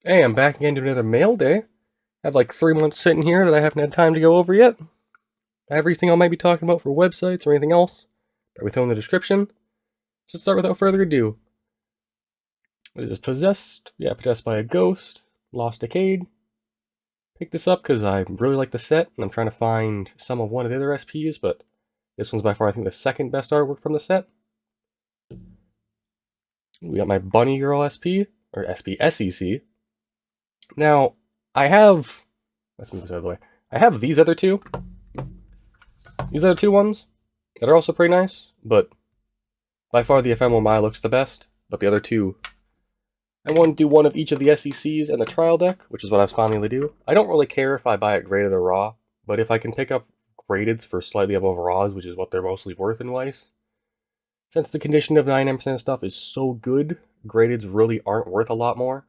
Hey, I'm back again to another mail day. I have like 3 months sitting here that I haven't had time to go over yet. Everything I might be talking about for websites or anything else, probably throw in the description. So let's start without further ado. What is this? Possessed? Yeah, possessed by a ghost. Lost Decade. Picked this up because I really like the set, and I'm trying to find some of one of the other SPs, but this one's by far, I think, the second best artwork from the set. We got my Bunny Girl SP, or SP SEC. Now, let's move this out of the way. I have these other two. These other two ones that are also pretty nice, but by far the ephemeral Mai looks the best. But the other two, I want to do one of each of the SECs and the trial deck, which is what I was finally able to do. I don't really care if I buy it graded or raw, but if I can pick up gradeds for slightly above raws, which is what they're mostly worth in Weiss, since the condition of 99% stuff is so good, gradeds really aren't worth a lot more.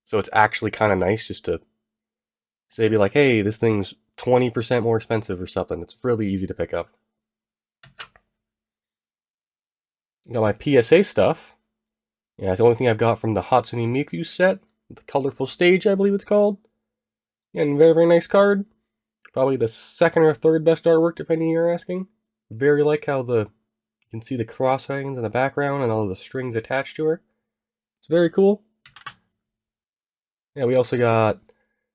So it's actually kind of nice just to say, be like, hey, this thing's 20% more expensive or something. It's really easy to pick up. Got my PSA stuff. Yeah, the only thing I've got from the Hatsune Miku set, the Colorful Stage, I believe it's called. And very, very nice card. Probably the second or third best artwork, depending on you're asking. Very like how you can see the cross hangings in the background and all the strings attached to her. It's very cool. Yeah, we also got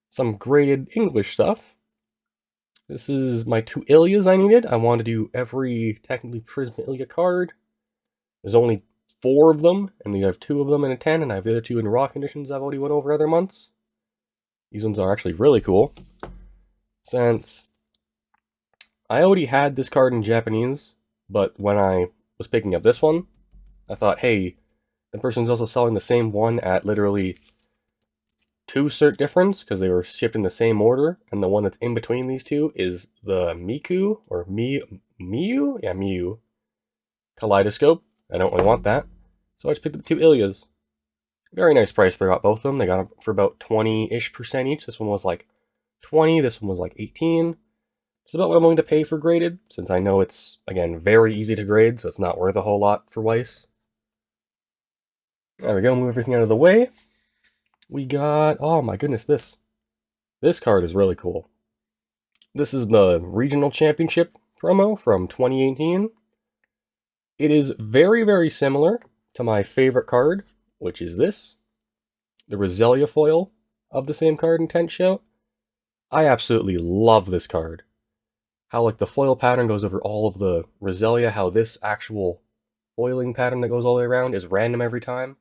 some graded English stuff. This is my 2 Ilias I needed. I wanted to do every technically Prism Ilia card. There's only 4 of them, and we have 2 of them in a 10, and I have the other 2 in raw conditions I've already went over other months. These ones are actually really cool, since I already had this card in Japanese, but when I was picking up this one, I thought, hey, the person's also selling the same one at literally 2 cert difference, because they were shipped in the same order, and the one that's in between these two is the Miku, or Miu? Yeah, Miu Kaleidoscope. I don't really want that. So I just picked up 2 Ilias. Very nice price for both of them. They got them for about 20-ish% each. This one was like 20, this one was like 18. It's about what I'm willing to pay for graded, since I know it's, again, very easy to grade, so it's not worth a whole lot for Weiss. There we go, move everything out of the way. We got, oh my goodness, this card is really cool. This is the Regional Championship promo from 2018. It is very, very similar to my favorite card, which is this, the Roselia foil of the same card in Tent Shout. I absolutely love this card. How like the foil pattern goes over all of the Roselia, how this actual foiling pattern that goes all the way around is random every time.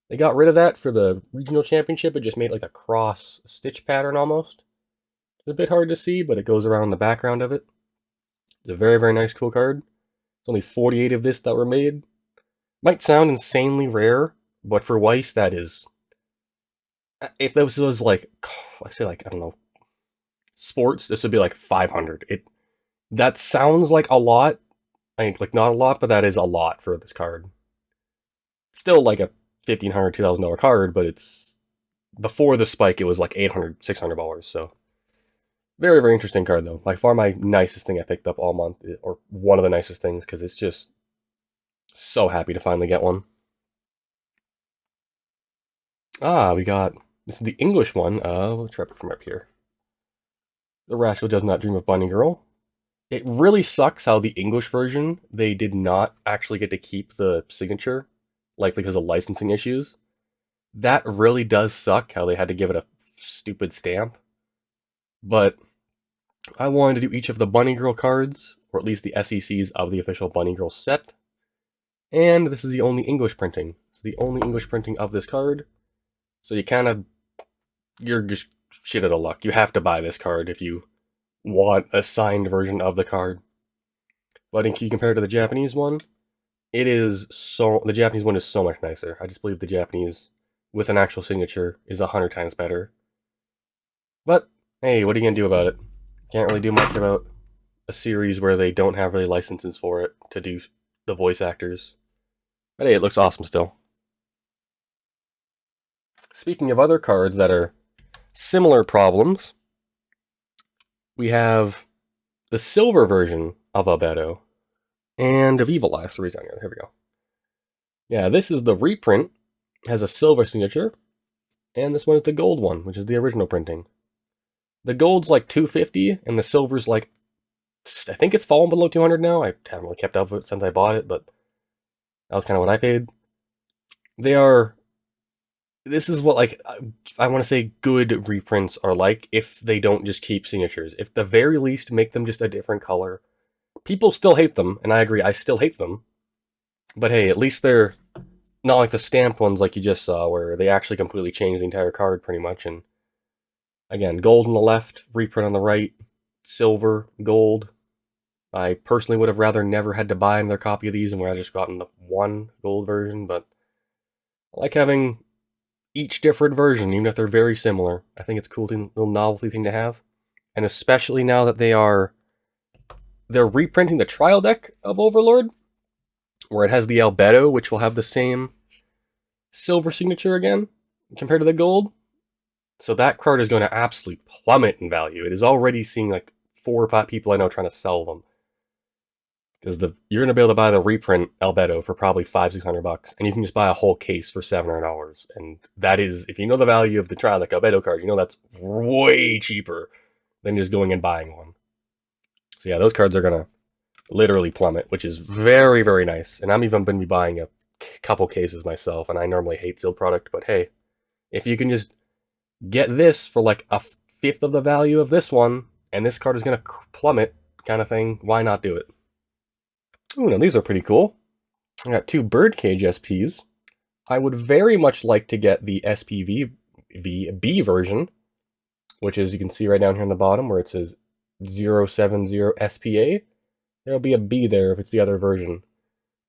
They got rid of that for the Regional Championship. It just made like a cross stitch pattern almost. It's a bit hard to see, but it goes around the background of it. It's a very, very nice, cool card. There's only 48 of this that were made. Might sound insanely rare, but for Weiss, that is... If this was like, I say like, I don't know, sports, this would be like 500. That sounds like a lot. I mean, like not a lot, but that is a lot for this card. Still like a $1,500, $2,000 card, but it's... Before the spike, it was like $800, $600, so... Very, very interesting card, though. By far my nicest thing I picked up all month, or one of the nicest things, because it's just so happy to finally get one. Ah, we got... This is the English one. Let's try it from up here. The Rascal Does Not Dream of Bunny Girl. It really sucks how the English version, they did not actually get to keep the signature, likely because of licensing issues. That really does suck, how they had to give it a stupid stamp. But I wanted to do each of the Bunny Girl cards, or at least the SECs of the official Bunny Girl set. And this is the only English printing. It's the only English printing of this card. So you're just shit out of luck. You have to buy this card if you want a signed version of the card. But in compared to the Japanese one, the Japanese one is so much nicer. I just believe the Japanese, with an actual signature, is 100 times better. But, hey, what are you going to do about it? Can't really do much about a series where they don't have really licenses for it to do the voice actors. But hey, it looks awesome still. Speaking of other cards that are similar problems, we have the silver version of Albedo and of Evil Eye. Here we go. Yeah, this is the reprint. It has a silver signature. and this one is the gold one, which is the original printing. The gold's like 250, and the silver's like, I think it's fallen below 200 now. I haven't really kept up with it since I bought it, but that was kind of what I paid. They are, this is what, like, I want to say good reprints are like if they don't just keep signatures. If the very least make them just a different color. People still hate them, and I agree, I still hate them. But hey, at least they're not like the stamped ones like you just saw, where they actually completely change the entire card pretty much. And again, gold on the left, reprint on the right, silver, gold. I personally would have rather never had to buy another copy of these and would have just gotten the one gold version, but I like having each different version, even if they're very similar. I think it's a cool little novelty thing to have. And especially now that they're reprinting the trial deck of Overlord, where it has the Albedo, which will have the same silver signature again, compared to the gold. So that card is going to absolutely plummet in value. It is already seeing like 4 or 5 people I know trying to sell them. Because you're going to be able to buy the reprint Albedo for probably $500-600, and you can just buy a whole case for $700. And that is, if you know the value of the trial deck Albedo card, you know that's way cheaper than just going and buying one. So yeah, those cards are going to literally plummet, which is very, very nice. And I'm even going to be buying a couple cases myself, and I normally hate sealed product, but hey, if you can just get this for like a fifth of the value of this one, and this card is going to plummet kind of thing, why not do it? Ooh, now these are pretty cool. I got 2 Birdcage SPs. I would very much like to get the SPV version, which is, you can see right down here on the bottom where it says 070 SPA. There'll be a B there if it's the other version.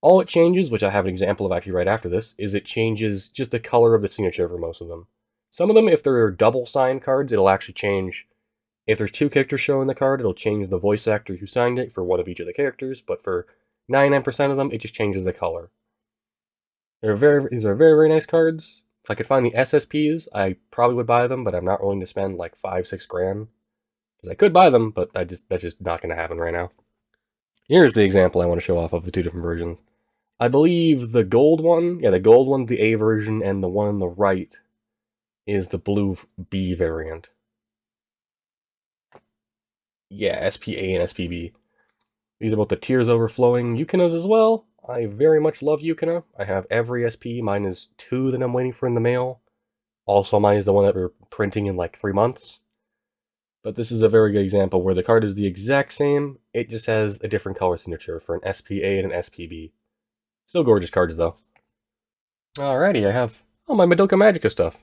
All it changes, which I have an example of actually right after this, is it changes just the color of the signature for most of them. Some of them, if they're double signed cards, it'll actually change. If there's 2 characters showing the card, it'll change the voice actor who signed it for one of each of the characters, but for 99% of them, it just changes the color. These are very, very nice cards. If I could find the SSPs, I probably would buy them, but I'm not willing to spend like $5-6 grand. Because I could buy them, but that's just not going to happen right now. Here's the example I want to show off of the 2 different versions. I believe the gold one, the gold one's the A version, and the one on the right is the blue B variant. Yeah, SPA and SPB. These are both the Tears Overflowing Yukinas as well. I very much love Yukina. I have every SP. Mine is 2 that I'm waiting for in the mail. Also, mine is the one that we're printing in like 3 months. But this is a very good example where the card is the exact same. It just has a different color signature for an SPA and an SPB. Still gorgeous cards, though. Alrighty, I have my Madoka Magica stuff.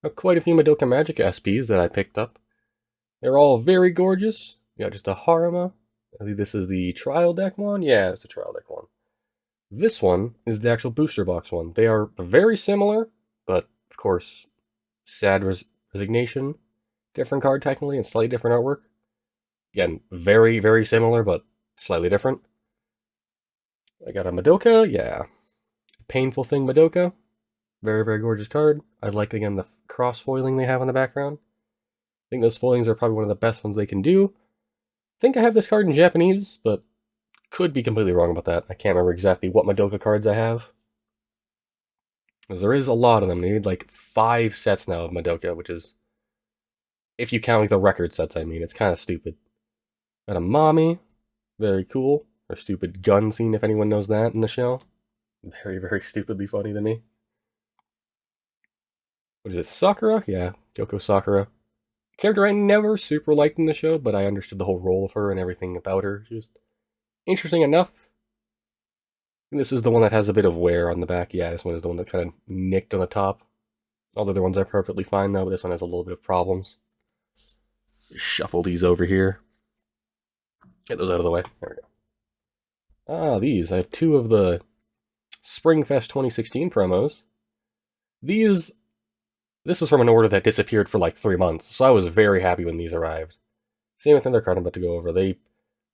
I have quite a few Madoka Magica SPs that I picked up. They're all very gorgeous. You got just a Harima. I think this is the trial deck one. Yeah, it's the trial deck one. This one is the actual booster box one. They are very similar, but of course, sad resignation. Different card technically and slightly different artwork. Again, very, very similar, but slightly different. I got a Madoka, yeah. Painful Thing Madoka. Very, very gorgeous card. I like, again, the cross foiling they have on the background. I think those foilings are probably one of the best ones they can do. I think I have this card in Japanese, but could be completely wrong about that. I can't remember exactly what Madoka cards I have. Because there is a lot of them. They need like 5 sets now of Madoka, which is, if you count like the record sets, I mean, it's kind of stupid. Got a Mommy. Very cool. Or stupid gun scene, if anyone knows that in the show. Very, very stupidly funny to me. What is it, Sakura? Yeah, Yoko Sakura. Character I never super liked in the show, but I understood the whole role of her and everything about her. Just interesting enough. And this is the one that has a bit of wear on the back. Yeah, this one is the one that kind of nicked on the top. All the other ones are perfectly fine though, but this one has a little bit of problems. Shuffle these over here. Get those out of the way. There we go. These. I have 2 of the Springfest 2016 promos. This was from an order that disappeared for like 3 months, so I was very happy when these arrived. Same with another card I'm about to go over. They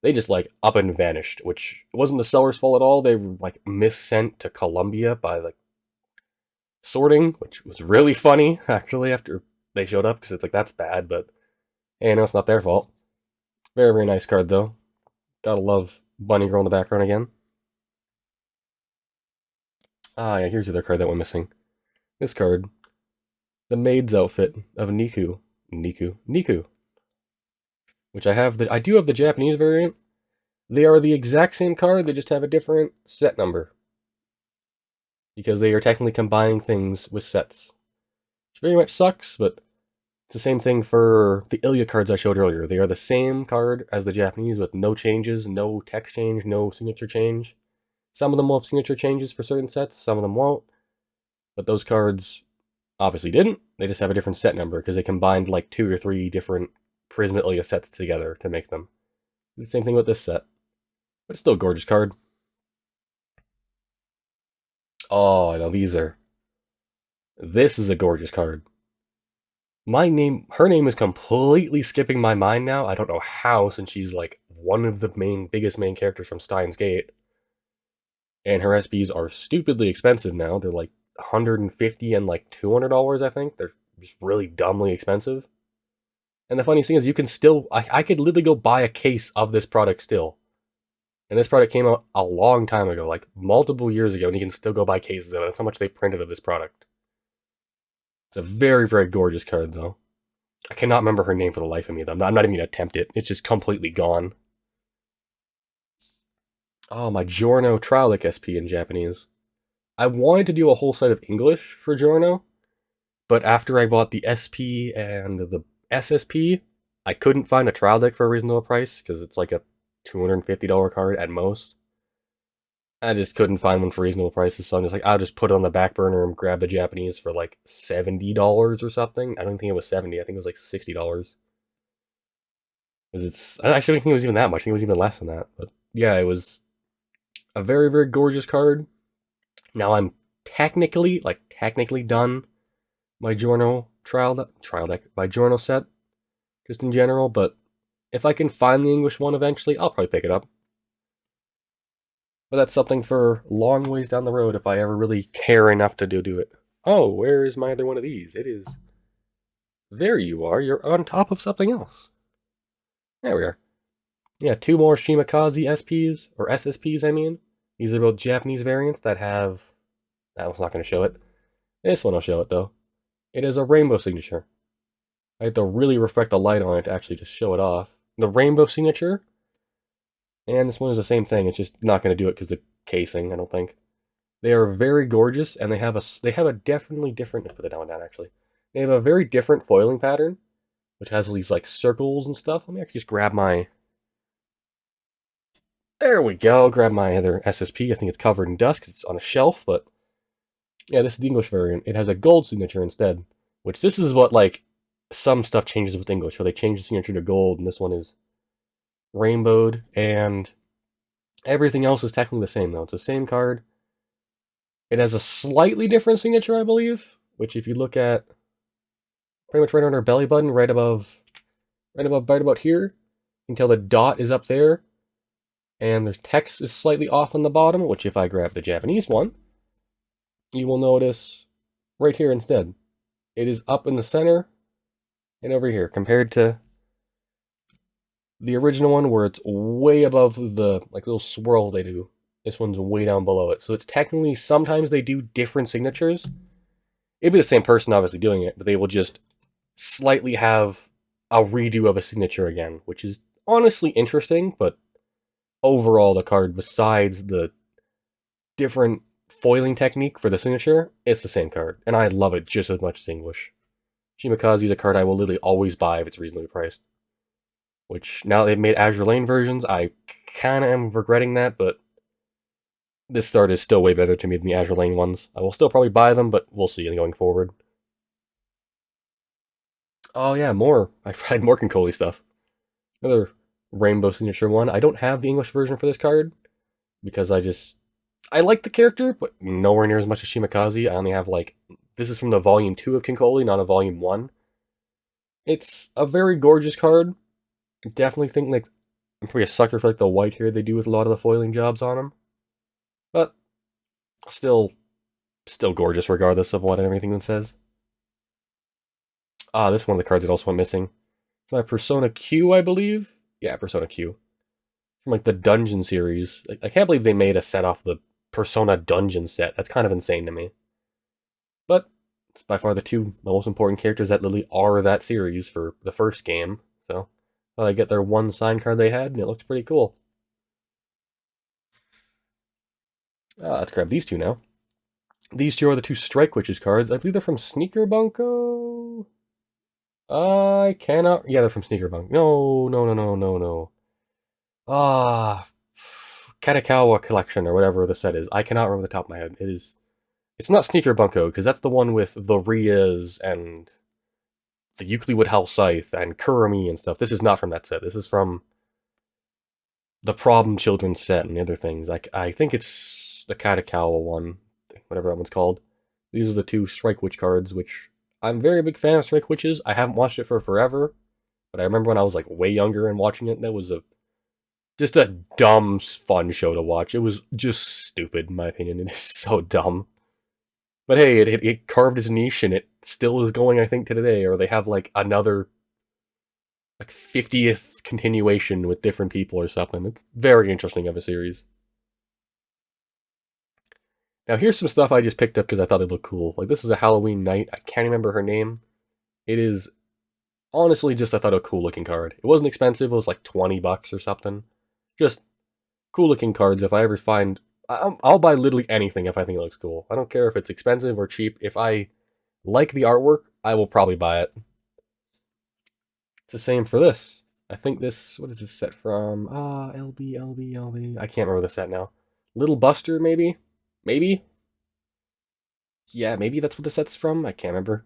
just like up and vanished, which wasn't the seller's fault at all. They were like missent to Columbia by like sorting, which was really funny actually after they showed up, because it's like, that's bad, but hey, no, it's not their fault. Very, very nice card though. Gotta love Bunny Girl in the background again. Yeah, here's the other card that went missing. This card. the maid's outfit of Niku, which I do have the Japanese variant. They are the exact same card, they just have a different set number. Because they are technically combining things with sets. Which very much sucks, but it's the same thing for the Ilya cards I showed earlier. They are the same card as the Japanese with no changes, no text change, no signature change. Some of them will have signature changes for certain sets, some of them won't. But those cards obviously didn't. They just have a different set number because they combined like 2 or 3 different Prism Ilya sets together to make them. The same thing with this set. But it's still a gorgeous card. Oh, now this is a gorgeous card. Her name is completely skipping my mind now. I don't know how, since she's like one of the biggest main characters from Steins Gate. And her SPs are stupidly expensive now. They're like $150 and like $200, I think. They're just really dumbly expensive. And the funny thing is, you can still, I could literally go buy a case of this product still. And this product came out a long time ago, like multiple years ago, and you can still go buy cases of it. That's how much they printed of this product. It's a very, very gorgeous card, though. I cannot remember her name for the life of me, though. I'm not even going to attempt it. It's just completely gone. Oh, my Giorno Trial Deck SP in Japanese. I wanted to do a whole set of English for Giorno, but after I bought the SP and the SSP, I couldn't find a trial deck for a reasonable price, because it's like a $250 card at most. I just couldn't find one for reasonable prices, so I'm just like, I'll just put it on the back burner and grab the Japanese for like $70 or something. I don't think it was 70, I think it was like $60. I actually don't think it was even that much, I think it was even less than that. But yeah, it was a very, very gorgeous card. Now I'm technically done my Giorno trial deck, my Giorno set, just in general, but if I can find the English one eventually, I'll probably pick it up. But that's something for long ways down the road if I ever really care enough to do it. Oh, where is my other one of these? It is... There you are, you're on top of something else. There we are. Yeah, 2 more Shimakaze SPs, or SSPs I mean. These are both Japanese variants that have... That one's not going to show it. This one will show it though. It is a rainbow signature. I have to really reflect the light on it to actually just show it off. The rainbow signature, and this one is the same thing. It's just not going to do it because the casing, I don't think. They are very gorgeous, and they have a definitely different. Let's put it down actually. They have a very different foiling pattern, which has all these like circles and stuff. Let me actually just grab my. There we go. Grab my other SSP. I think it's covered in dust because it's on a shelf, but yeah, this is the English variant. It has a gold signature instead, which this is what like some stuff changes with English, where they change the signature to gold, and this one is rainbowed, and everything else is technically the same though. It's the same card. It has a slightly different signature, I believe, which if you look at pretty much right on her belly button, right about here, you can tell the dot is up there, and the text is slightly off on the bottom, which if I grab the Japanese one, you will notice right here instead. It is up in the center and over here, compared to the original one where it's way above the like little swirl they do. This one's way down below it. So it's technically, sometimes they do different signatures. It'd be the same person obviously doing it, but they will just slightly have a redo of a signature again, which is honestly interesting, but overall the card, besides the different foiling technique for the signature, it's the same card, and I love it just as much as English. Shimakaze is a card I will literally always buy if it's reasonably priced. Which, now they've made Azure Lane versions, I kind of am regretting that, but this start is still way better to me than the Azure Lane ones. I will still probably buy them, but we'll see going forward. Oh yeah, more. I've had more Kongo stuff. Another rainbow signature one. I don't have the English version for this card, because I like the character, but nowhere near as much as Shimakaze. I only have like, this is from the volume 2 of Kongo, not a volume 1. It's a very gorgeous card. Definitely think like, I'm pretty a sucker for like the white hair they do with a lot of the foiling jobs on them. But still gorgeous regardless of what everything says. Ah, this is one of the cards that also went missing. It's my Persona Q, I believe. Yeah, Persona Q. From like the Dungeon series. Like, I can't believe they made a set off the Persona Dungeon set. That's kind of insane to me. But It's by far the two most important characters that literally are that series for the first game. So I get their one sign card they had, and it looks pretty cool. Let's grab these two now. These two are the two Strike Witches cards. I believe they're from Sneaker Bunko. I cannot. Yeah, they're from Sneaker Bunko. No. Ah, Katakawa Collection or whatever the set is. I cannot remember the top of my head. It is. It's not Sneaker Bunko because that's the one with the Rias and the Euclid House Scythe and Kurami and stuff. This is not from that set. This is from the Problem Children set and the other things. I think it's the Katakawa one, whatever that one's called. These are the two Strike Witch cards, which I'm a very big fan of Strike Witches. I haven't watched it for forever, but I remember when I was like way younger and watching it, that was just a dumb, fun show to watch. It was just stupid, in my opinion. It is so dumb. But hey, it carved its niche, and it still is going, I think, to today. Or they have like another, like 50th continuation with different people or something. It's very interesting of a series. Now here's some stuff I just picked up because I thought it looked cool. Like this is a Halloween Night. I can't remember her name. It is honestly just I thought a cool looking card. It wasn't expensive. It was like $20 or something. Just cool looking cards. If I ever find, I'll buy literally anything if I think it looks cool. I don't care if it's expensive or cheap. If I like the artwork, I will probably buy it. It's the same for this. I think this, what is this set from? LB. I can't remember the set now. Little Buster, maybe? Maybe? Yeah, maybe that's what the set's from. I can't remember.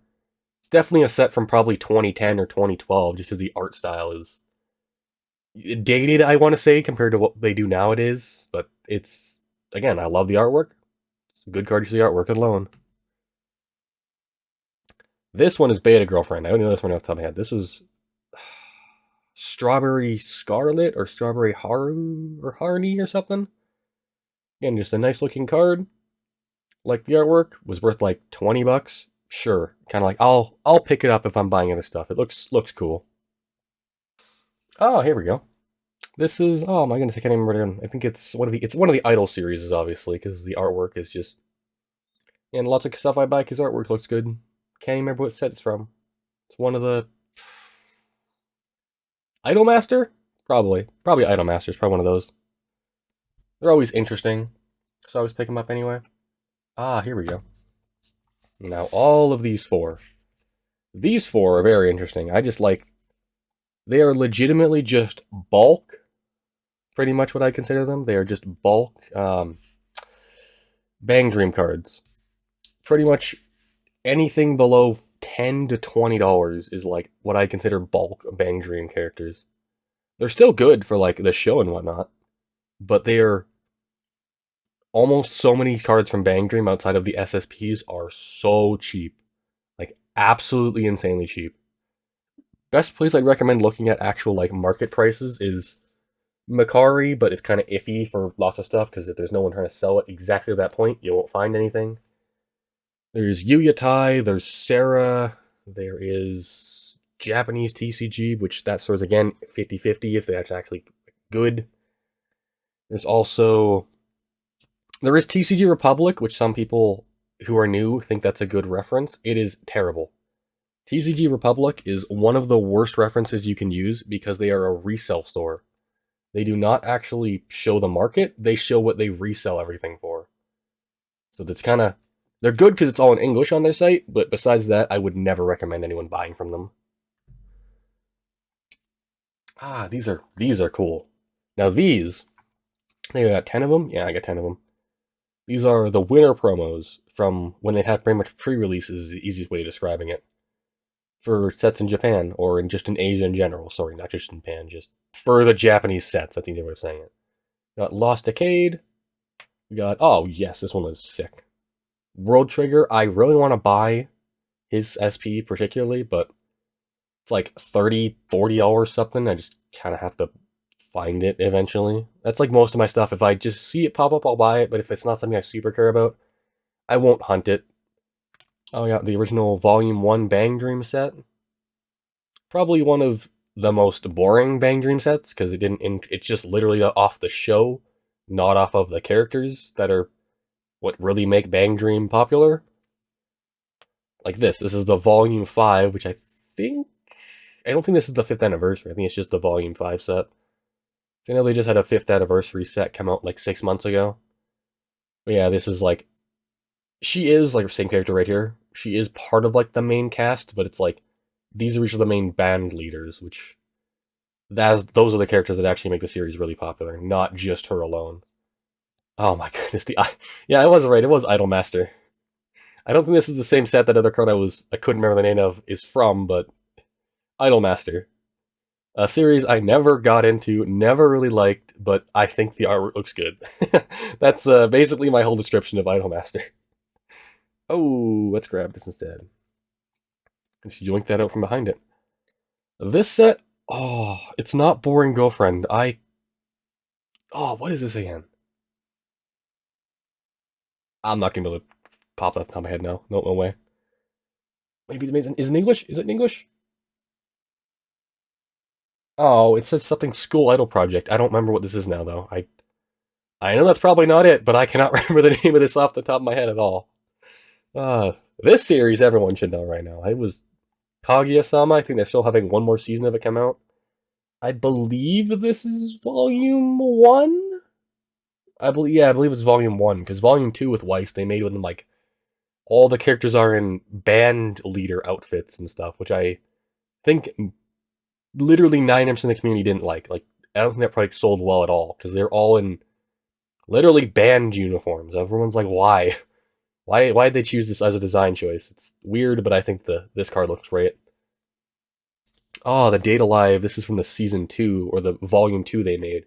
It's definitely a set from probably 2010 or 2012, just because the art style is dated, I want to say, compared to what they do nowadays. But it's, again, I love the artwork. It's a good card, just the artwork alone. This one is Beta Girlfriend. I don't know this one off the top of my head. This was Strawberry Scarlet or Strawberry Haru or Harney or something. Again, just a nice looking card. Like the artwork, was worth like $20. Sure, kind of like I'll pick it up if I'm buying other stuff. It looks cool. Oh, here we go. This is, oh my goodness, I can't even remember. I think it's one of the Idol series, obviously, because the artwork is just, and lots of stuff I buy because artwork looks good. Can't even remember what set it's from. It's one of the Idolmaster, probably Idolmaster's probably one of those. They're always interesting, so I always pick them up anyway. Here we go. Now all of these four are very interesting. I just like, they are legitimately just bulk. Pretty much what I consider them. They are just bulk Bang Dream cards. Pretty much anything below $10 to $20 is like what I consider bulk Bang Dream characters. They're still good for like the show and whatnot, but they are almost so many cards from Bang Dream outside of the SSPs are so cheap. Like absolutely insanely cheap. Best place I'd recommend looking at actual like market prices is Mercari, but it's kind of iffy for lots of stuff because if there's no one trying to sell it exactly at that point, you won't find anything. There's Yuyatai, there's Sarah, there is Japanese TCG, which that store's again 50-50 if that's actually good. There's also, there is TCG Republic, which some people who are new think that's a good reference. It is terrible. TCG Republic is one of the worst references you can use because they are a resell store. They do not actually show the market, they show what they resell everything for. So that's kind of, they're good because it's all in English on their site, but besides that, I would never recommend anyone buying from them. These are cool. Now these, I think I got 10 of them. Yeah, I got 10 of them. These are the winter promos from when they have pretty much pre-releases, is the easiest way of describing it. For sets in Japan, or just in Asia in general. Sorry, not just in Japan, just for the Japanese sets. That's the easier way of saying it. We got Lost Decade. We got, oh yes, this one is sick. World Trigger. I really want to buy his SP particularly, but it's like $30, $40 something. I just kind of have to find it eventually. That's like most of my stuff. If I just see it pop up, I'll buy it, but if it's not something I super care about, I won't hunt it. Oh, I got the original Volume 1 Bang Dream set. Probably one of the most boring Bang Dream sets, because it's just literally off the show, not off of the characters that are what really make Bang Dream popular. like this. This is the Volume 5, which I don't think this is the 5th anniversary. I think it's just the Volume 5 set. I know they just had a 5th anniversary set come out like 6 months ago. But yeah, this is like, she is like the same character right here. She is part of like the main cast, but it's like, these are each of the main band leaders, which those are the characters that actually make the series really popular, not just her alone. Oh my goodness, yeah, I was right. It was Idolmaster. I don't think this is the same set that other card I couldn't remember the name of is from, but Idolmaster. A series I never got into, never really liked, but I think the artwork looks good. That's basically my whole description of Idolmaster. Oh, let's grab this instead. And she yoinked that out from behind it. This set, oh, it's not Boring Girlfriend. Oh, what is this again? I'm not gonna be able to pop that off the top of my head now. No way. Maybe is it in English? Is it in English? Oh, it says something School Idol Project. I don't remember what this is now, though. I know that's probably not it, but I cannot remember the name of this off the top of my head at all. This series, everyone should know right now. It was Kaguya-sama. I think they're still having one more season of it come out. I believe this is Volume 1? I believe it's Volume 1, because Volume 2 with Weiss, they made when, like, all the characters are in band leader outfits and stuff, which I think literally 9% of the community didn't like. Like, I don't think that product sold well at all, because they're all in literally band uniforms. Everyone's like, why? Why'd they choose this as a design choice? It's weird, but I think this card looks great. Oh, the Date Alive. This is from the Season 2, or the Volume 2 they made.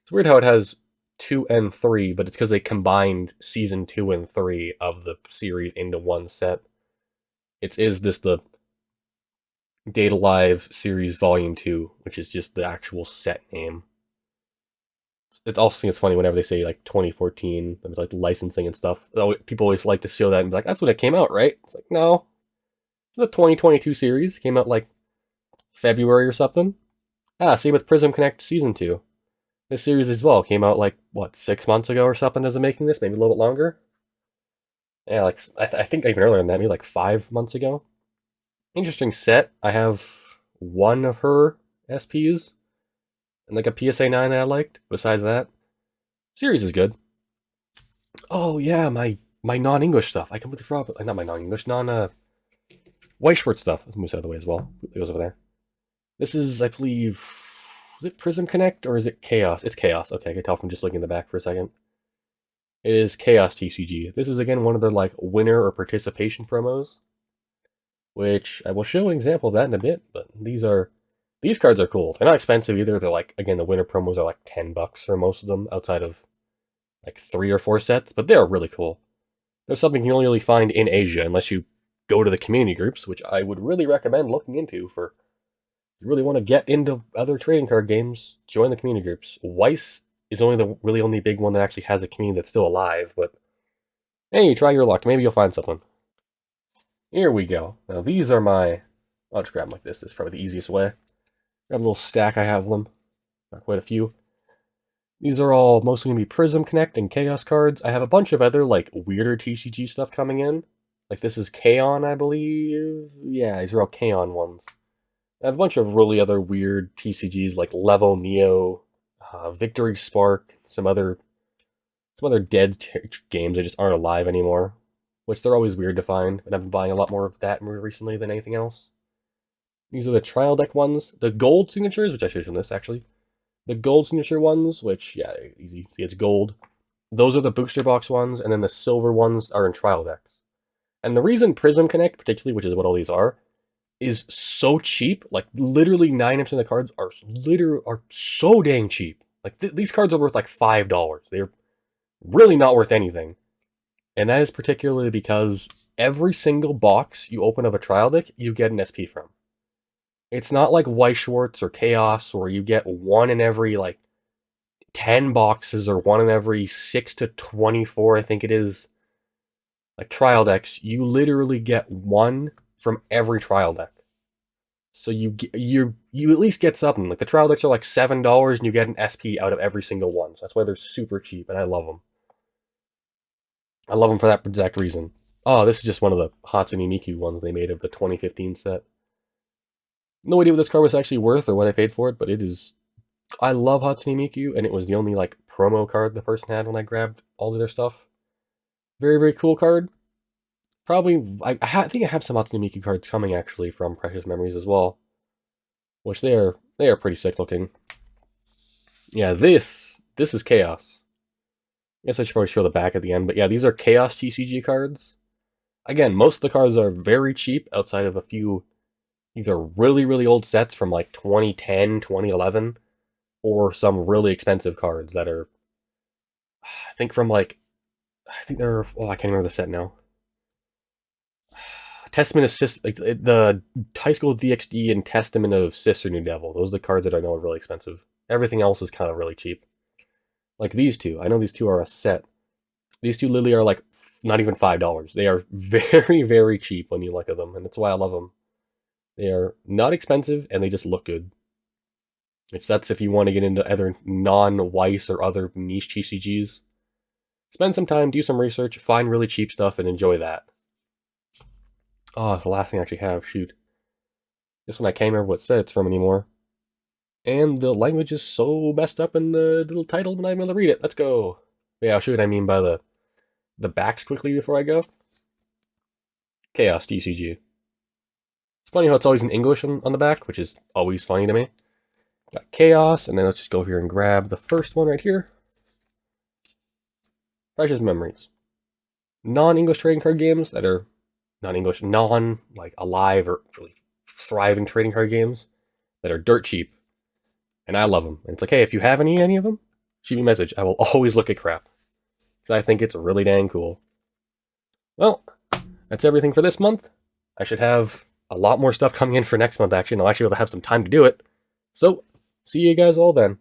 It's weird how it has 2 and 3, but it's because they combined Season 2 and 3 of the series into one set. Is this the Date Alive Series Volume 2, which is just the actual set name. It's also think it's funny whenever they say like 2014, it was like licensing and stuff. People always like to show that and be like, that's when it came out, right? It's like, no. It's the 2022 series. Came out like February or something. Same with Prism Connect Season 2. This series as well came out like, what, 6 months ago or something as of making this? Maybe a little bit longer? Yeah, like, I think even earlier than that, maybe like 5 months ago. Interesting set. I have one of her SPs and like a PSA 9 that I liked. Besides that, series is good. Oh yeah, my non-English stuff. I completely forgot. Not my non-English, Weiss Schwarz stuff. Let's move this out of the way as well. It goes over there. This is, I believe, is it Prism Connect or is it Chaos? It's Chaos. Okay, I can tell from just looking in the back for a second. It is Chaos TCG. This is again one of the like winner or participation promos, which I will show an example of that in a bit. But these cards are cool. They're not expensive either. They're like, again, the winter promos are like $10 for most of them, outside of like 3 or 4 sets. But they're really cool. They're something you only really find in Asia unless you go to the community groups, which I would really recommend looking into for. If you really want to get into other trading card games, join the community groups. Weiss is only the really only big one that actually has a community that's still alive, but hey, try your luck. Maybe you'll find something. Here we go. Now these are I'll just grab them like this. This is probably the easiest way. Grab a little stack I have them. Not quite a few. These are all mostly going to be Prism Connect and Chaos cards. I have a bunch of other, like, weirder TCG stuff coming in. Like, this is K-On, I believe? Yeah, these are all K-On ones. I have a bunch of really other weird TCGs, like Levo Neo, Victory Spark, some other dead games that just aren't alive anymore. Which they're always weird to find, and I've been buying a lot more of that more recently than anything else. These are the trial deck ones. The gold signatures, which I showed you from this, actually. The gold signature ones, which, yeah, easy. See, it's gold. Those are the booster box ones, and then the silver ones are in trial decks. And the reason Prism Connect, particularly, which is what all these are, is so cheap. Like, literally 9% of the cards are so dang cheap. Like, these cards are worth like $5. They're really not worth anything. And that is particularly because every single box you open of a trial deck, you get an SP from. It's not like Weiss Schwarz or Chaos, where you get one in every, like, 10 boxes, or one in every 6 to 24, I think it is. Like, trial decks, you literally get one from every trial deck. So you at least get something. Like, the trial decks are like $7, and you get an SP out of every single one. So that's why they're super cheap, and I love them. I love them for that exact reason. Oh, this is just one of the Hatsune Miku ones they made of the 2015 set. No idea what this card was actually worth or what I paid for it, but it is. I love Hatsune Miku, and it was the only like promo card the person had when I grabbed all of their stuff. Very, very cool card. Probably, I think I have some Hatsune Miku cards coming actually from Precious Memories as well, which they are pretty sick looking. Yeah, this is Chaos. I guess I should probably show the back at the end, but yeah, these are Chaos TCG cards. Again, most of the cards are very cheap outside of a few either really, really old sets from like 2010, 2011, or some really expensive cards that are, I think from like, I think they're, oh, I can't remember the set now. Testament of Sister, like the High School DxD and Testament of Sister New Devil. Those are the cards that I know are really expensive. Everything else is kind of really cheap. Like these two. I know these two are a set. These two literally are like not even $5. They are very, very cheap when you look at them, and that's why I love them. They are not expensive, and they just look good. It's that's if you want to get into other non-Weiss or other niche TCGs. Spend some time, do some research, find really cheap stuff, and enjoy that. Oh, it's the last thing I actually have. Shoot. This one I can't remember what set it's from anymore. And the language is so messed up in the little title, I'm not even able to read it. Let's go. But yeah, I'll show you what I mean by the backs quickly before I go. Chaos TCG. It's funny how it's always in English on the back, which is always funny to me. Got Chaos, and then let's just go over here and grab the first one right here. Precious Memories. Non-English trading card games that are non-English, like alive or really thriving trading card games that are dirt cheap. And I love them. And it's like, hey, if you have any of them, shoot me a message. I will always look at crap. Because I think it's really dang cool. Well, that's everything for this month. I should have a lot more stuff coming in for next month, actually, and I'll actually be able to have some time to do it. So, see you guys all then.